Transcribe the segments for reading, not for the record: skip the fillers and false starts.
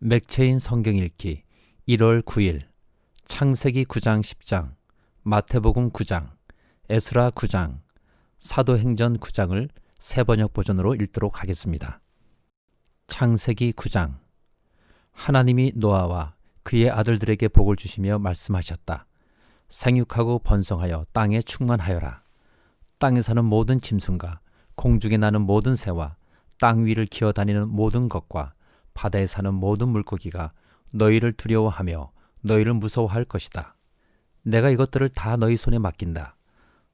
맥체인 성경 읽기 1월 9일 창세기 9장 10장, 마태복음 9장, 에스라 9장, 사도행전 9장을 새 번역 버전으로 읽도록 하겠습니다. 창세기 9장. 하나님이 노아와 그의 아들들에게 복을 주시며 말씀하셨다. 생육하고 번성하여 땅에 충만하여라. 땅에 사는 모든 짐승과 공중에 나는 모든 새와 땅 위를 기어다니는 모든 것과 바다에 사는 모든 물고기가 너희를 두려워하며 너희를 무서워할 것이다. 내가 이것들을 다 너희 손에 맡긴다.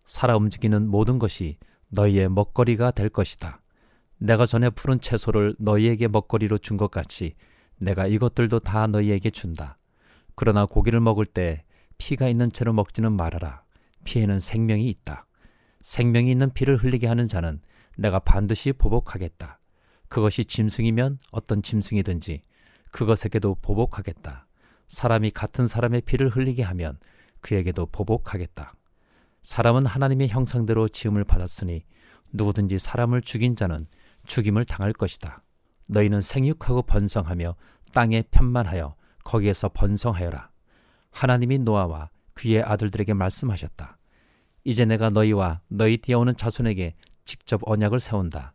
살아 움직이는 모든 것이 너희의 먹거리가 될 것이다. 내가 전에 푸른 채소를 너희에게 먹거리로 준 것 같이 내가 이것들도 다 너희에게 준다. 그러나 고기를 먹을 때 피가 있는 채로 먹지는 말아라. 피에는 생명이 있다. 생명이 있는 피를 흘리게 하는 자는 내가 반드시 보복하겠다. 그것이 짐승이면 어떤 짐승이든지 그것에게도 보복하겠다. 사람이 같은 사람의 피를 흘리게 하면 그에게도 보복하겠다. 사람은 하나님의 형상대로 지음을 받았으니 누구든지 사람을 죽인 자는 죽임을 당할 것이다. 너희는 생육하고 번성하며 땅에 편만하여 거기에서 번성하여라. 하나님이 노아와 그의 아들들에게 말씀하셨다. 이제 내가 너희와 너희 뒤에 오는 자손에게 직접 언약을 세운다.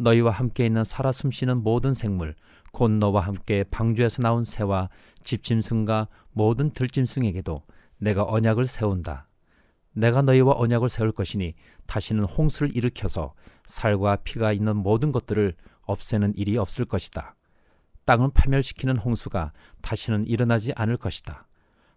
너희와 함께 있는 살아 숨쉬는 모든 생물, 곧 너와 함께 방주에서 나온 새와 집짐승과 모든 들짐승에게도 내가 언약을 세운다. 내가 너희와 언약을 세울 것이니 다시는 홍수를 일으켜서 살과 피가 있는 모든 것들을 없애는 일이 없을 것이다. 땅을 파멸시키는 홍수가 다시는 일어나지 않을 것이다.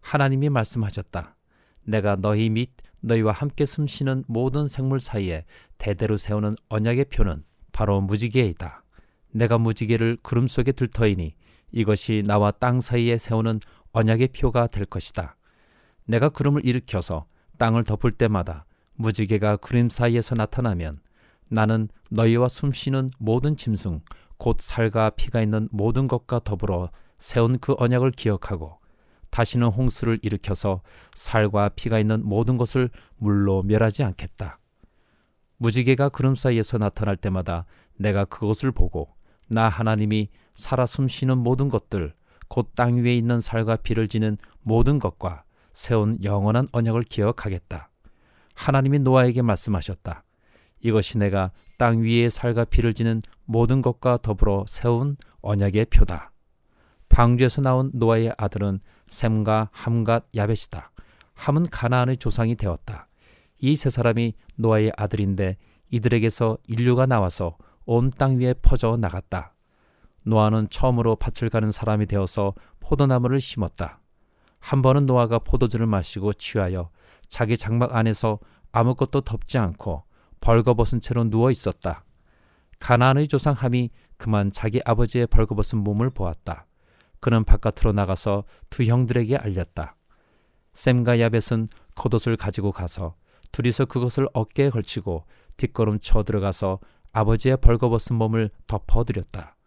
하나님이 말씀하셨다. 내가 너희 및 너희와 함께 숨쉬는 모든 생물 사이에 대대로 세우는 언약의 표는 바로 무지개이다. 내가 무지개를 구름 속에 들터이니 이것이 나와 땅 사이에 세우는 언약의 표가 될 것이다. 내가 구름을 일으켜서 땅을 덮을 때마다 무지개가 구름 사이에서 나타나면 나는 너희와 숨쉬는 모든 짐승, 곧 살과 피가 있는 모든 것과 더불어 세운 그 언약을 기억하고 다시는 홍수를 일으켜서 살과 피가 있는 모든 것을 물로 멸하지 않겠다. 무지개가 구름 사이에서 나타날 때마다 내가 그것을 보고 나 하나님이 살아 숨쉬는 모든 것들, 곧 땅 위에 있는 살과 피를 지는 모든 것과 세운 영원한 언약을 기억하겠다. 하나님이 노아에게 말씀하셨다. 이것이 내가 땅 위에 살과 피를 지는 모든 것과 더불어 세운 언약의 표다. 방주에서 나온 노아의 아들은 셈과 함과 야벳이다. 함은 가나안의 조상이 되었다. 이 세 사람이 노아의 아들인데 이들에게서 인류가 나와서 온 땅 위에 퍼져 나갔다. 노아는 처음으로 밭을 가는 사람이 되어서 포도나무를 심었다. 한 번은 노아가 포도주를 마시고 취하여 자기 장막 안에서 아무것도 덮지 않고 벌거벗은 채로 누워 있었다. 가나안의 조상 함이 그만 자기 아버지의 벌거벗은 몸을 보았다. 그는 바깥으로 나가서 두 형들에게 알렸다. 셈과 야벳은 겉옷을 가지고 가서 둘이서 그것을 어깨에 걸치고 뒷걸음쳐 들어가서 아버지의 벌거벗은 몸을 덮어드렸다.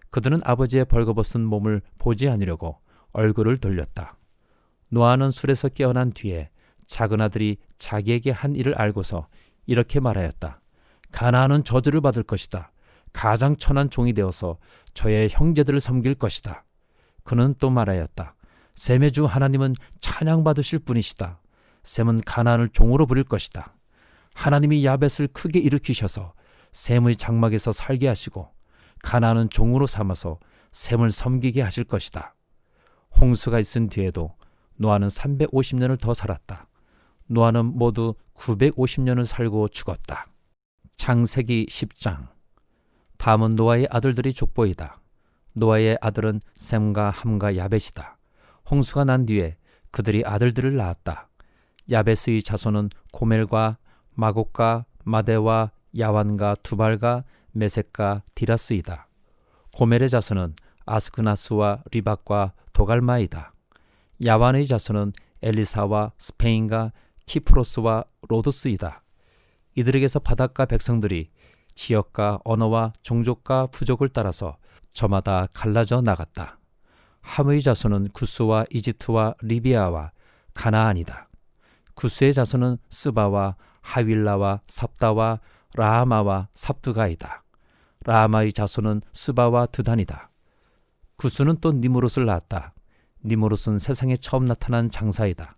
그들은 아버지의 벌거벗은 몸을 보지 않으려고 얼굴을 돌렸다. 노아는 술에서 깨어난 뒤에 작은 아들이 자기에게 한 일을 알고서 이렇게 말하였다. 가나안은 저주를 받을 것이다. 가장 천한 종이 되어서 저의 형제들을 섬길 것이다. 그는 또 말하였다. 셈의 주 하나님은 찬양받으실 분이시다. 셈은 가나안을 종으로 부릴 것이다. 하나님이 야벳을 크게 일으키셔서 셈의 장막에서 살게 하시고 가나안은 종으로 삼아서 셈을 섬기게 하실 것이다. 홍수가 있은 뒤에도 노아는 350년을 더 살았다. 노아는 모두 950년을 살고 죽었다. 창세기 10장. 다음은 노아의 아들들이 족보이다. 노아의 아들은 셈과 함과 야벳이다. 홍수가 난 뒤에 그들이 아들들을 낳았다. 야벳의 자손은 고멜과 마곡과 마데와 야완과 두발과 메섹과 디라스이다. 고멜의 자손은 아스그나스와 리박과 도갈마이다. 야완의 자손은 엘리사와 스페인과 키프로스와 로도스이다. 이들에게서 바닷가 백성들이 지역과 언어와 종족과 부족을 따라서 저마다 갈라져 나갔다. 함의 자손은 구스와 이집트와 리비아와 가나안이다. 구스의 자손은 스바와 하윌라와 삽다와 라하마와 삽두가이다. 라하마의 자손은 스바와 드단이다. 구스는 또 니무롯을 낳았다. 니무롯은 세상에 처음 나타난 장사이다.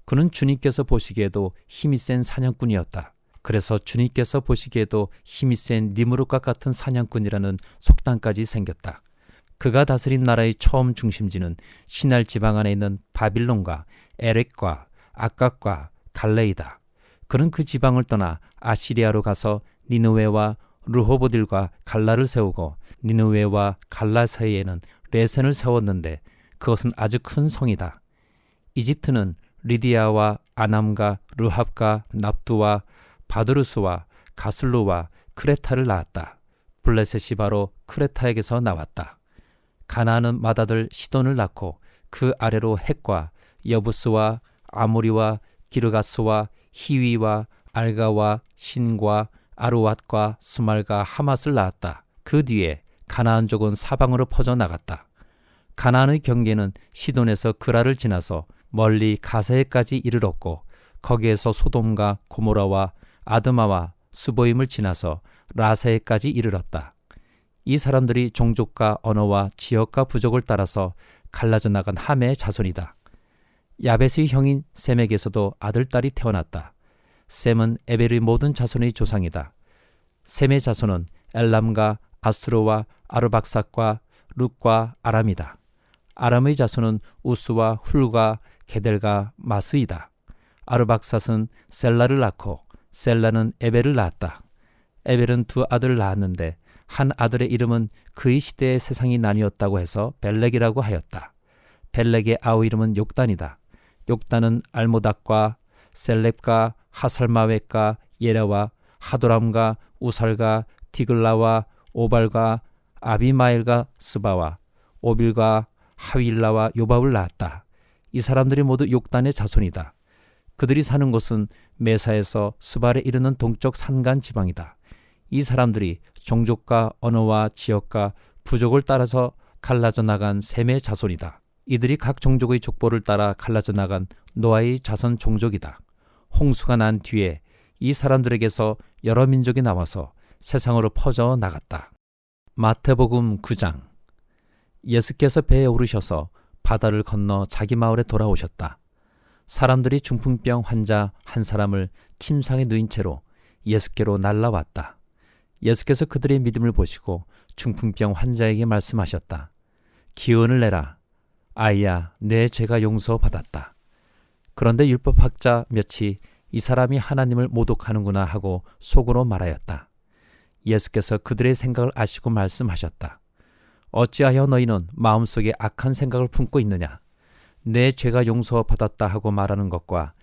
그는 주님께서 보시기에도 힘이 센 사냥꾼이었다. 그래서 주님께서 보시기에도 힘이 센 니무롯과 같은 사냥꾼이라는 속담까지 생겼다. 그가 다스린 나라의 처음 중심지는 시날 지방 안에 있는 바빌론과 에렉과 악각과 갈레이다. 그는 그 지방을 떠나 아시리아로 가서 니느웨와 르호보딜과 갈라를 세우고 니느웨와 갈라 사이에는 레센을 세웠는데 그것은 아주 큰 성이다. 이집트는 리디아와 아남과 르합과 납두와 바드루스와 가슬루와 크레타를 낳았다. 블레셋이 바로 크레타에게서 나왔다. 가나안은 맏아들 시돈을 낳고 그 아래로 헷과 여부스와 아모리와 기르가스와 히위와 알가와 신과 아루왓과 스말과 하맛을 낳았다. 그 뒤에 가나안족은 사방으로 퍼져나갔다. 가나안의 경계는 시돈에서 그라를 지나서 멀리 가사에까지 이르렀고 거기에서 소돔과 고모라와 아드마와 스보임을 지나서 라사에까지 이르렀다. 이 사람들이 종족과 언어와 지역과 부족을 따라서 갈라져 나간 함의 자손이다. 야벳의 형인 셈에게서도 아들딸이 태어났다. 셈은 에벨의 모든 자손의 조상이다. 셈의 자손은 엘람과 아스트로와 아르박삭과 룻과 아람이다. 아람의 자손은 우스와 훌과 게델과 마스이다. 아르박삿은 셀라를 낳고 셀라는 에벨을 낳았다. 에벨은 두 아들을 낳았는데 한 아들의 이름은 그의 시대의 세상이 나뉘었다고 해서 벨렉이라고 하였다. 벨렉의 아우 이름은 욕단이다. 욕단은 알모닥과 셀렙과 하살마웻과 예라와 하도람과 우살과 디글라와 오발과 아비마엘과 스바와 오빌과 하윌라와 요밥을 낳았다. 이 사람들이 모두 욕단의 자손이다. 그들이 사는 곳은 메사에서 스발에 이르는 동쪽 산간 지방이다. 이 사람들이 종족과 언어와 지역과 부족을 따라서 갈라져 나간 셈의 자손이다. 이들이 각 종족의 족보를 따라 갈라져 나간 노아의 자손 종족이다. 홍수가 난 뒤에 이 사람들에게서 여러 민족이 나와서 세상으로 퍼져 나갔다. 마태복음 9장. 예수께서 배에 오르셔서 바다를 건너 자기 마을에 돌아오셨다. 사람들이 중풍병 환자 한 사람을 침상에 누인 채로 예수께로 날라왔다. 예수께서 그들의 믿음을 보시고 중풍병 환자에게 말씀하셨다. 기운을 내라. 아이야, 내 죄가 용서받았다. 그런데 율법학자 몇이 이 사람이 하나님을 모독하는구나 하고 속으로 말하였다. 예수께서 그들의 생각을 아시고 말씀하셨다. 어찌하여 너희는 마음속에 악한 생각을 품고 있느냐? 내 죄가 용서받았다 하고 말하는 것과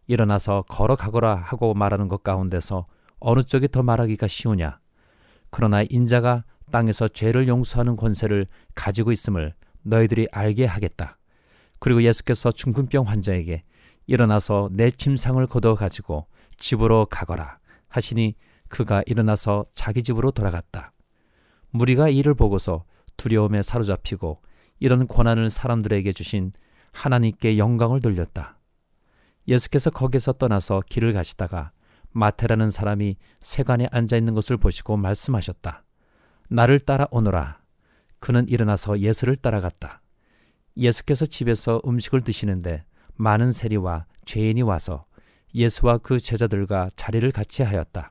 일어나서 걸어가거라 하고 말하는 것 가운데서 어느 쪽이 더 말하기가 쉬우냐? 그러나 인자가 땅에서 죄를 용서하는 권세를 가지고 있음을 너희들이 알게 하겠다. 그리고 예수께서 중풍병 환자에게 일어나서 내 침상을 거두어 가지고 집으로 가거라 하시니 그가 일어나서 자기 집으로 돌아갔다. 무리가 이를 보고서 두려움에 사로잡히고 이런 권한을 사람들에게 주신 하나님께 영광을 돌렸다. 예수께서 거기서 떠나서 길을 가시다가 마태라는 사람이 세간에 앉아있는 것을 보시고 말씀하셨다. 나를 따라오너라. 그는 일어나서 예수를 따라갔다. 예수께서 집에서 음식을 드시는데 많은 세리와 죄인이 와서 예수와 그 제자들과 자리를 같이 하였다.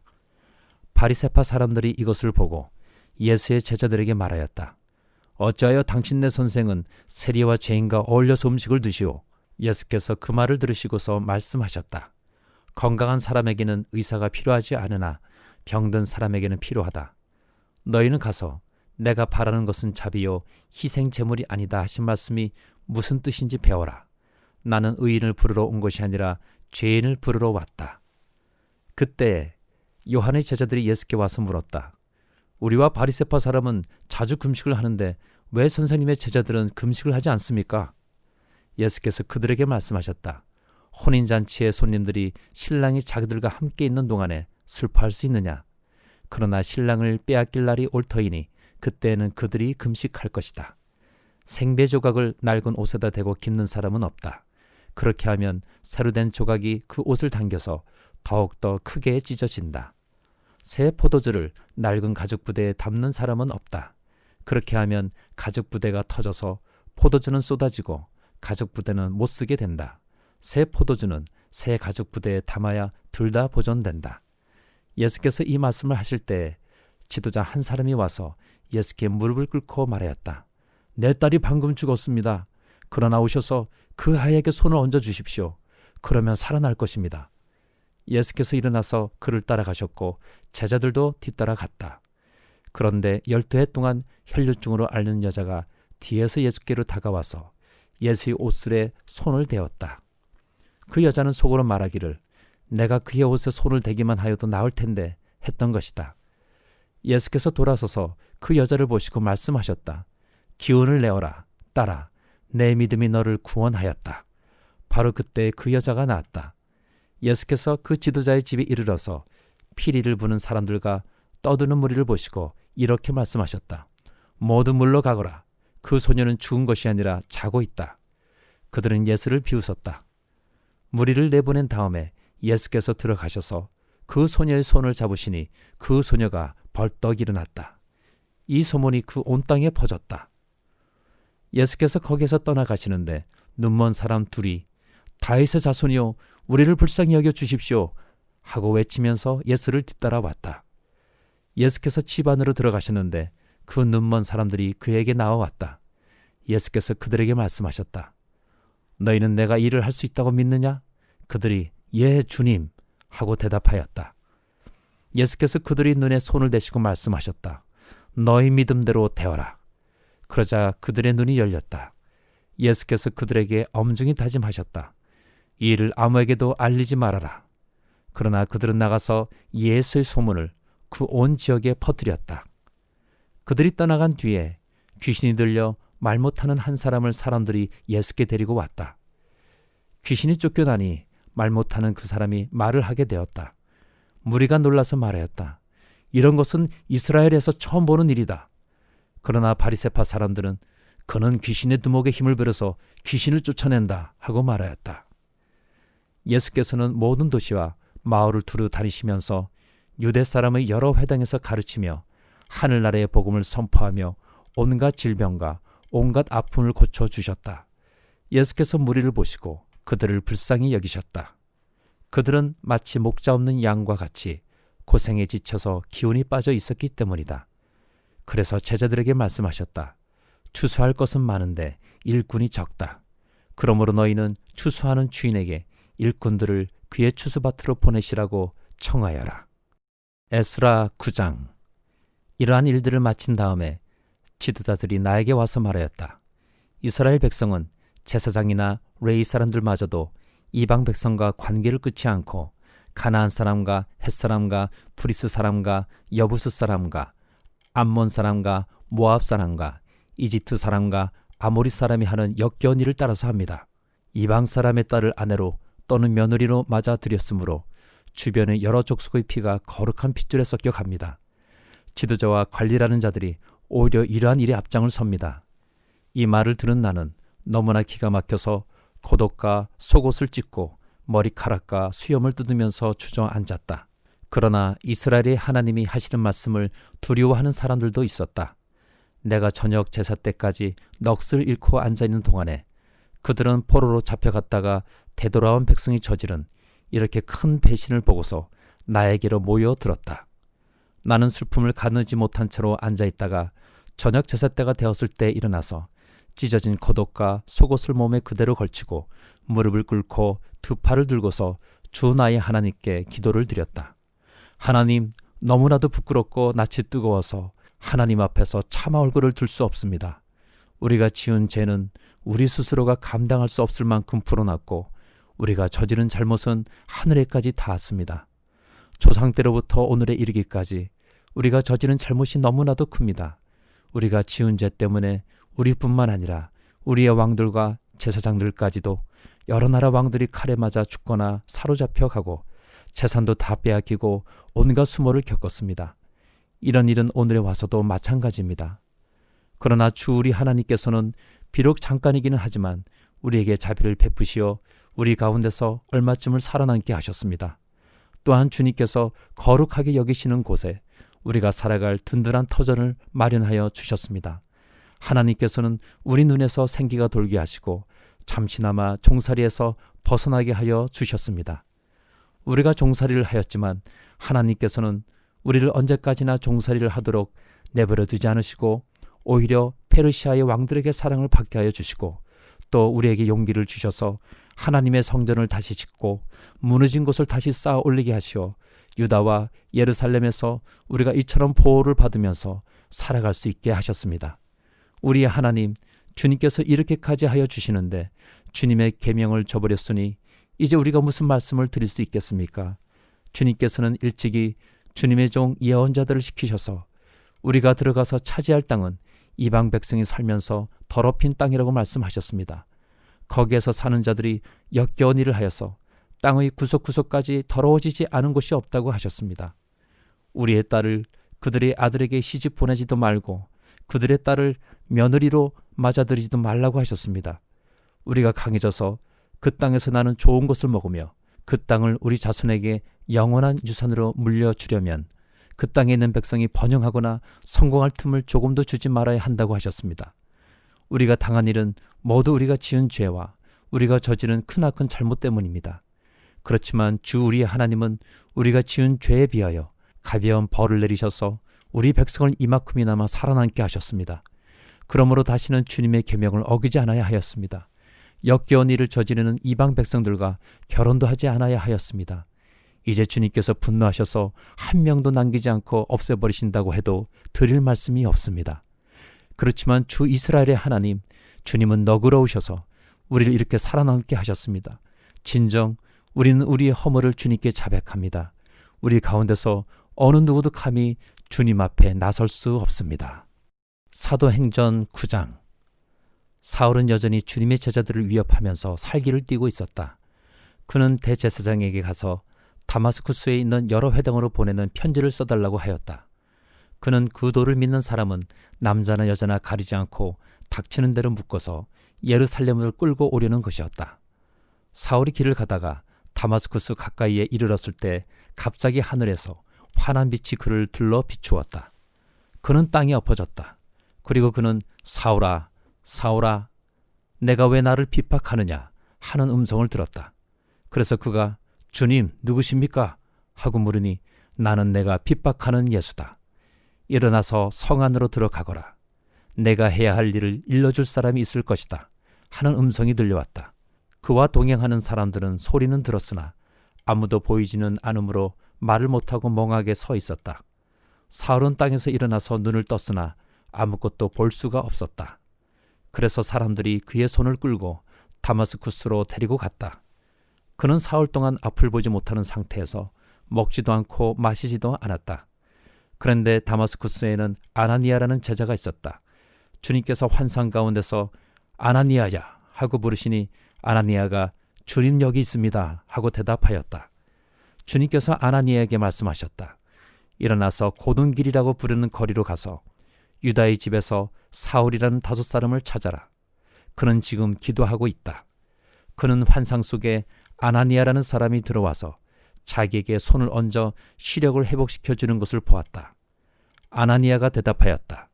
바리새파 사람들이 이것을 보고 예수의 제자들에게 말하였다. 어찌하여 당신네 선생은 세리와 죄인과 어울려서 음식을 드시오? 예수께서 그 말을 들으시고서 말씀하셨다. 건강한 사람에게는 의사가 필요하지 않으나 병든 사람에게는 필요하다. 너희는 가서 내가 바라는 것은 자비요 희생 제물이 아니다 하신 말씀이 무슨 뜻인지 배워라. 나는 의인을 부르러 온 것이 아니라 죄인을 부르러 왔다. 그때 요한의 제자들이 예수께 와서 물었다. 우리와 바리새파 사람은 자주 금식을 하는데 왜 선생님의 제자들은 금식을 하지 않습니까? 예수께서 그들에게 말씀하셨다. 혼인잔치의 손님들이 신랑이 자기들과 함께 있는 동안에 슬퍼할 수 있느냐? 그러나 신랑을 빼앗길 날이 올 터이니 그때에는 그들이 금식할 것이다. 생배 조각을 낡은 옷에다 대고 깁는 사람은 없다. 그렇게 하면 새로 된 조각이 그 옷을 당겨서 더욱더 크게 찢어진다. 새 포도주를 낡은 가죽 부대에 담는 사람은 없다. 그렇게 하면 가죽 부대가 터져서 포도주는 쏟아지고 가죽 부대는 못 쓰게 된다. 새 포도주는 새 가죽 부대에 담아야 둘 다 보존된다. 예수께서 이 말씀을 하실 때 지도자 한 사람이 와서 예수께 무릎을 꿇고 말하였다. 내 딸이 방금 죽었습니다. 그러나 오셔서 그 아이에게 손을 얹어 주십시오. 그러면 살아날 것입니다. 예수께서 일어나서 그를 따라가셨고 제자들도 뒤따라갔다. 그런데 12해 동안 혈류증으로 앓는 여자가 뒤에서 예수께로 다가와서 예수의 옷슬에 손을 대었다. 그 여자는 속으로 말하기를 내가 그의 옷에 손을 대기만 하여도 나을 텐데 했던 것이다. 예수께서 돌아서서 그 여자를 보시고 말씀하셨다. 기운을 내어라. 딸아, 내 믿음이 너를 구원하였다. 바로 그때 그 여자가 나았다. 예수께서 그 지도자의 집에 이르러서 피리를 부는 사람들과 떠드는 무리를 보시고 이렇게 말씀하셨다. 모두 물러가거라. 그 소녀는 죽은 것이 아니라 자고 있다. 그들은 예수를 비웃었다. 무리를 내보낸 다음에 예수께서 들어가셔서 그 소녀의 손을 잡으시니 그 소녀가 벌떡 일어났다. 이 소문이 그 온 땅에 퍼졌다. 예수께서 거기에서 떠나가시는데 눈먼 사람 둘이 다윗의 자손이여 우리를 불쌍히 여겨 주십시오 하고 외치면서 예수를 뒤따라왔다. 예수께서 집 안으로 들어가셨는데 그 눈먼 사람들이 그에게 나와왔다. 예수께서 그들에게 말씀하셨다. 너희는 내가 일을 할 수 있다고 믿느냐? 그들이 예 주님 하고 대답하였다. 예수께서 그들이 눈에 손을 대시고 말씀하셨다. 너희 믿음대로 되어라. 그러자 그들의 눈이 열렸다. 예수께서 그들에게 엄중히 다짐하셨다. 이 일을 아무에게도 알리지 말아라. 그러나 그들은 나가서 예수의 소문을 그 온 지역에 퍼뜨렸다. 그들이 떠나간 뒤에 귀신이 들려 말 못하는 한 사람을 사람들이 예수께 데리고 왔다. 귀신이 쫓겨나니 말 못하는 그 사람이 말을 하게 되었다. 무리가 놀라서 말하였다. 이런 것은 이스라엘에서 처음 보는 일이다. 그러나 바리새파 사람들은 그는 귀신의 두목에 힘을 빌어서 귀신을 쫓아낸다 하고 말하였다. 예수께서는 모든 도시와 마을을 두루 다니시면서 유대 사람의 여러 회당에서 가르치며 하늘나라의 복음을 선포하며 온갖 질병과 온갖 아픔을 고쳐주셨다. 예수께서 무리를 보시고 그들을 불쌍히 여기셨다. 그들은 마치 목자 없는 양과 같이 고생에 지쳐서 기운이 빠져 있었기 때문이다. 그래서 제자들에게 말씀하셨다. 추수할 것은 많은데 일꾼이 적다. 그러므로 너희는 추수하는 주인에게 일꾼들을 그의 추수밭으로 보내시라고 청하여라. 에스라 9장. 이러한 일들을 마친 다음에 지도자들이 나에게 와서 말하였다. 이스라엘 백성은 제사장이나 레위 사람들마저도 이방 백성과 관계를 끊지 않고 가나안 사람과 헷 사람과 브리스 사람과 여부스 사람과 암몬 사람과 모압 사람과 이집트 사람과 아모리 사람이 하는 역겨운 일을 따라서 합니다. 이방 사람의 딸을 아내로 또는 며느리로 맞아 들였으므로 주변의 여러 족속의 피가 거룩한 핏줄에 섞여 갑니다. 지도자와 관리라는 자들이 오히려 이러한 일에 앞장을 섭니다. 이 말을 들은 나는 너무나 기가 막혀서 겉옷과 속옷을 찢고 머리카락과 수염을 뜯으면서 주저앉았다. 그러나 이스라엘의 하나님이 하시는 말씀을 두려워하는 사람들도 있었다. 내가 저녁 제사 때까지 넋을 잃고 앉아있는 동안에 그들은 포로로 잡혀갔다가 되돌아온 백성이 저지른 이렇게 큰 배신을 보고서 나에게로 모여들었다. 나는 슬픔을 가누지 못한 채로 앉아있다가 저녁 제사 때가 되었을 때 일어나서 찢어진 겉옷과 속옷을 몸에 그대로 걸치고 무릎을 꿇고 두 팔을 들고서 주 나의 하나님께 기도를 드렸다. 하나님, 너무나도 부끄럽고 낯이 뜨거워서 하나님 앞에서 차마 얼굴을 들 수 없습니다. 우리가 지은 죄는 우리 스스로가 감당할 수 없을 만큼 불어났고 우리가 저지른 잘못은 하늘에까지 닿았습니다. 조상 때로부터 오늘에 이르기까지 우리가 저지른 잘못이 너무나도 큽니다. 우리가 지은 죄 때문에 우리뿐만 아니라 우리의 왕들과 제사장들까지도 여러 나라 왕들이 칼에 맞아 죽거나 사로잡혀 가고 재산도 다 빼앗기고 온갖 수모를 겪었습니다. 이런 일은 오늘에 와서도 마찬가지입니다. 그러나 주 우리 하나님께서는 비록 잠깐이기는 하지만 우리에게 자비를 베푸시어 우리 가운데서 얼마쯤을 살아남게 하셨습니다. 또한 주님께서 거룩하게 여기시는 곳에 우리가 살아갈 든든한 터전을 마련하여 주셨습니다. 하나님께서는 우리 눈에서 생기가 돌게 하시고 잠시나마 종살이에서 벗어나게 하여 주셨습니다. 우리가 종살이를 하였지만 하나님께서는 우리를 언제까지나 종살이를 하도록 내버려 두지 않으시고 오히려 페르시아의 왕들에게 사랑을 받게 하여 주시고 또 우리에게 용기를 주셔서 하나님의 성전을 다시 짓고 무너진 곳을 다시 쌓아 올리게 하시어 유다와 예루살렘에서 우리가 이처럼 보호를 받으면서 살아갈 수 있게 하셨습니다. 우리의 하나님 주님께서 이렇게까지 하여 주시는데 주님의 계명을 저버렸으니 이제 우리가 무슨 말씀을 드릴 수 있겠습니까? 주님께서는 일찍이 주님의 종 예언자들을 시키셔서 우리가 들어가서 차지할 땅은 이방 백성이 살면서 더럽힌 땅이라고 말씀하셨습니다. 거기에서 사는 자들이 역겨운 일을 하여서 땅의 구석구석까지 더러워지지 않은 곳이 없다고 하셨습니다. 우리의 딸을 그들의 아들에게 시집 보내지도 말고 그들의 딸을 며느리로 맞아들이지도 말라고 하셨습니다. 우리가 강해져서 그 땅에서 나는 좋은 것을 먹으며 그 땅을 우리 자손에게 영원한 유산으로 물려주려면 그 땅에 있는 백성이 번영하거나 성공할 틈을 조금도 주지 말아야 한다고 하셨습니다. 우리가 당한 일은 모두 우리가 지은 죄와 우리가 저지른 크나큰 잘못 때문입니다. 그렇지만 주 우리의 하나님은 우리가 지은 죄에 비하여 가벼운 벌을 내리셔서 우리 백성을 이만큼이나마 살아남게 하셨습니다. 그러므로 다시는 주님의 계명을 어기지 않아야 하였습니다. 역겨운 일을 저지르는 이방 백성들과 결혼도 하지 않아야 하였습니다. 이제 주님께서 분노하셔서 한 명도 남기지 않고 없애버리신다고 해도 드릴 말씀이 없습니다. 그렇지만 주 이스라엘의 하나님, 주님은 너그러우셔서 우리를 이렇게 살아남게 하셨습니다. 진정 우리는 우리의 허물을 주님께 자백합니다. 우리 가운데서 어느 누구도 감히 주님 앞에 나설 수 없습니다. 사도행전 9장. 사울은 여전히 주님의 제자들을 위협하면서 살기를 띠고 있었다. 그는 대제사장에게 가서 다마스쿠스에 있는 여러 회당으로 보내는 편지를 써달라고 하였다. 그는 그 도를 믿는 사람은 남자나 여자나 가리지 않고 닥치는 대로 묶어서 예루살렘을 끌고 오려는 것이었다. 사울이 길을 가다가 다마스쿠스 가까이에 이르렀을 때 갑자기 하늘에서 환한 빛이 그를 둘러 비추었다. 그는 땅에 엎어졌다. 그리고 그는 사울아, 사울아, 내가 왜 나를 핍박하느냐 하는 음성을 들었다. 그래서 그가 주님 누구십니까? 하고 물으니 나는 내가 핍박하는 예수다. 일어나서 성 안으로 들어가거라. 내가 해야 할 일을 일러줄 사람이 있을 것이다. 하는 음성이 들려왔다. 그와 동행하는 사람들은 소리는 들었으나 아무도 보이지는 않으므로 말을 못하고 멍하게 서 있었다. 사울은 땅에서 일어나서 눈을 떴으나 아무것도 볼 수가 없었다. 그래서 사람들이 그의 손을 끌고 다마스쿠스로 데리고 갔다. 그는 사흘 동안 앞을 보지 못하는 상태에서 먹지도 않고 마시지도 않았다. 그런데 다마스쿠스에는 아나니아라는 제자가 있었다. 주님께서 환상 가운데서 아나니아야 하고 부르시니 아나니아가 주님 여기 있습니다 하고 대답하였다. 주님께서 아나니아에게 말씀하셨다. 일어나서 고든 길이라고 부르는 거리로 가서 유다의 집에서 사울이라는 5사람을 찾아라. 그는 지금 기도하고 있다. 그는 환상 속에 아나니아라는 사람이 들어와서 자기에게 손을 얹어 시력을 회복시켜 주는 것을 보았다. 아나니아가 대답하였다.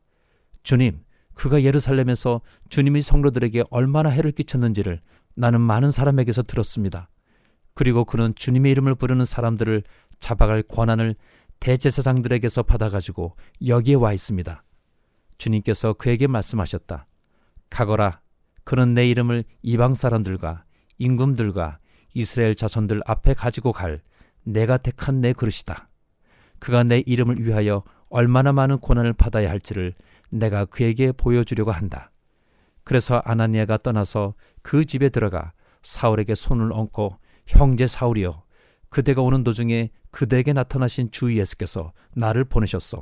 주님, 그가 예루살렘에서 주님의 성도들에게 얼마나 해를 끼쳤는지를 나는 많은 사람에게서 들었습니다. 그리고 그는 주님의 이름을 부르는 사람들을 잡아갈 권한을 대제사장들에게서 받아가지고 여기에 와 있습니다. 주님께서 그에게 말씀하셨다. 가거라. 그는 내 이름을 이방 사람들과 임금들과 이스라엘 자손들 앞에 가지고 갈 내가 택한 내 그릇이다. 그가 내 이름을 위하여 얼마나 많은 고난을 받아야 할지를 내가 그에게 보여주려고 한다. 그래서 아나니아가 떠나서 그 집에 들어가 사울에게 손을 얹고 형제 사울이여, 그대가 오는 도중에 그대에게 나타나신 주 예수께서 나를 보내셨소.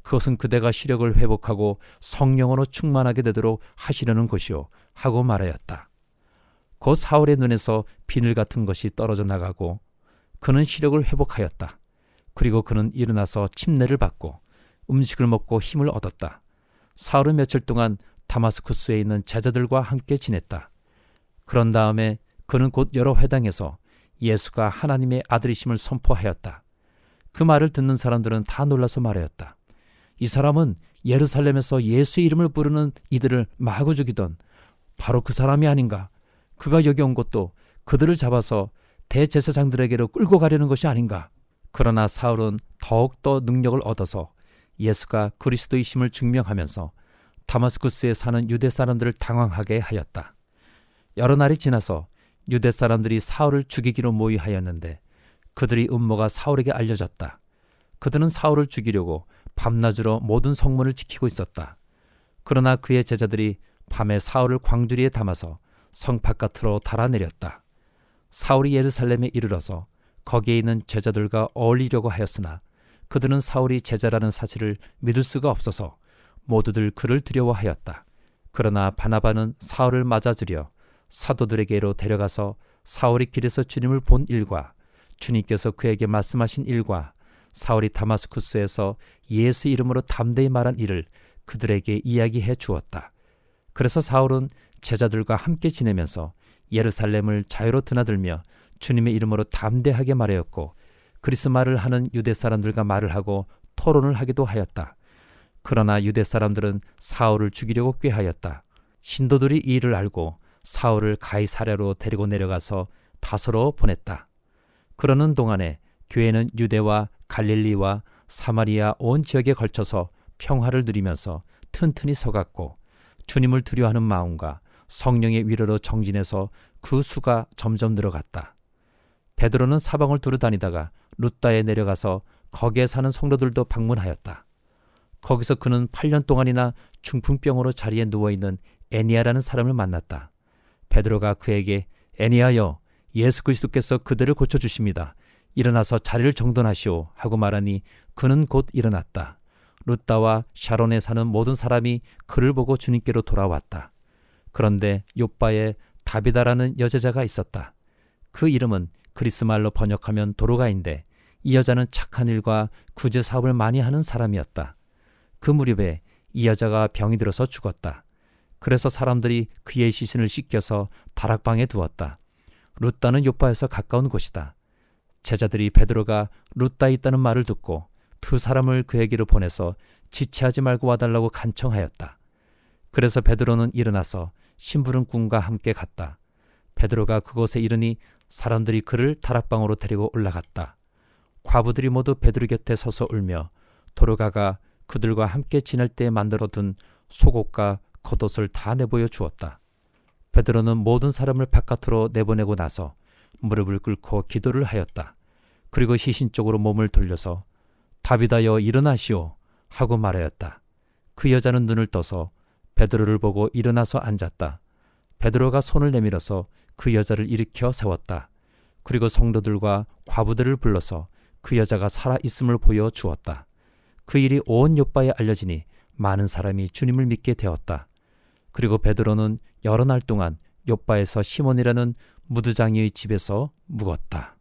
그것은 그대가 시력을 회복하고 성령으로 충만하게 되도록 하시려는 것이요 하고 말하였다. 곧 사울의 눈에서 비늘 같은 것이 떨어져 나가고 그는 시력을 회복하였다. 그리고 그는 일어나서 침례를 받고 음식을 먹고 힘을 얻었다. 사울은 며칠 동안 다마스쿠스에 있는 제자들과 함께 지냈다. 그런 다음에 그는 곧 여러 회당에서 예수가 하나님의 아들이심을 선포하였다. 그 말을 듣는 사람들은 다 놀라서 말하였다. 이 사람은 예루살렘에서 예수의 이름을 부르는 이들을 마구 죽이던 바로 그 사람이 아닌가? 그가 여기 온 것도 그들을 잡아서 대제사장들에게로 끌고 가려는 것이 아닌가? 그러나 사울은 더욱더 능력을 얻어서 예수가 그리스도이심을 증명하면서 다마스쿠스에 사는 유대 사람들을 당황하게 하였다. 여러 날이 지나서 유대 사람들이 사울을 죽이기로 모의하였는데 그들의 음모가 사울에게 알려졌다. 그들은 사울을 죽이려고 밤낮으로 모든 성문을 지키고 있었다. 그러나 그의 제자들이 밤에 사울을 광주리에 담아서 성 바깥으로 달아내렸다. 사울이 예루살렘에 이르러서 거기에 있는 제자들과 어울리려고 하였으나 그들은 사울이 제자라는 사실을 믿을 수가 없어서 모두들 그를 두려워하였다. 그러나 바나바는 사울을 맞아들여 사도들에게로 데려가서 사울이 길에서 주님을 본 일과 주님께서 그에게 말씀하신 일과 사울이 다마스쿠스에서 예수 이름으로 담대히 말한 일을 그들에게 이야기해 주었다. 그래서 사울은 제자들과 함께 지내면서 예루살렘을 자유로 드나들며 주님의 이름으로 담대하게 말하였고 그리스 말을 하는 유대 사람들과 말을 하고 토론을 하기도 하였다. 그러나 유대 사람들은 사울을 죽이려고 꾀하였다. 신도들이 이 일을 알고 사울을 가이사랴로 데리고 내려가서 다소로 보냈다. 그러는 동안에 교회는 유대와 갈릴리와 사마리아 온 지역에 걸쳐서 평화를 누리면서 튼튼히 서갔고 주님을 두려워하는 마음과 성령의 위로로 정진해서 그 수가 점점 늘어갔다. 베드로는 사방을 두루다니다가 룻다에 내려가서 거기에 사는 성도들도 방문하였다. 거기서 그는 8년 동안이나 중풍병으로 자리에 누워있는 애니야라는 사람을 만났다. 베드로가 그에게 애니야여, 예수 그리스도께서 그들을 고쳐주십니다. 일어나서 자리를 정돈하시오 하고 말하니 그는 곧 일어났다. 룻다와 샤론에 사는 모든 사람이 그를 보고 주님께로 돌아왔다. 그런데 욥바에 다비다라는 여제자가 있었다. 그 이름은 그리스 말로 번역하면 도로가인데 이 여자는 착한 일과 구제 사업을 많이 하는 사람이었다. 그 무렵에 이 여자가 병이 들어서 죽었다. 그래서 사람들이 그의 시신을 씻겨서 다락방에 두었다. 룻다는 욥바에서 가까운 곳이다. 제자들이 베드로가 룻다에 있다는 말을 듣고 두 사람을 그에게로 보내서 지체하지 말고 와달라고 간청하였다. 그래서 베드로는 일어나서 심부름꾼과 함께 갔다. 베드로가 그곳에 이르니 사람들이 그를 다락방으로 데리고 올라갔다. 과부들이 모두 베드로 곁에 서서 울며 도로가가 그들과 함께 지낼 때 만들어둔 속옷과 겉옷을 다 내보여 주었다. 베드로는 모든 사람을 바깥으로 내보내고 나서 무릎을 꿇고 기도를 하였다. 그리고 시신 쪽으로 몸을 돌려서 다비다여 일어나시오 하고 말하였다. 그 여자는 눈을 떠서 베드로를 보고 일어나서 앉았다. 베드로가 손을 내밀어서 그 여자를 일으켜 세웠다. 그리고 성도들과 과부들을 불러서 그 여자가 살아있음을 보여 주었다. 그 일이 온 욥바에 알려지니 많은 사람이 주님을 믿게 되었다. 그리고 베드로는 여러 날 동안 욥바에서 시몬이라는 무드장이의 집에서 묵었다.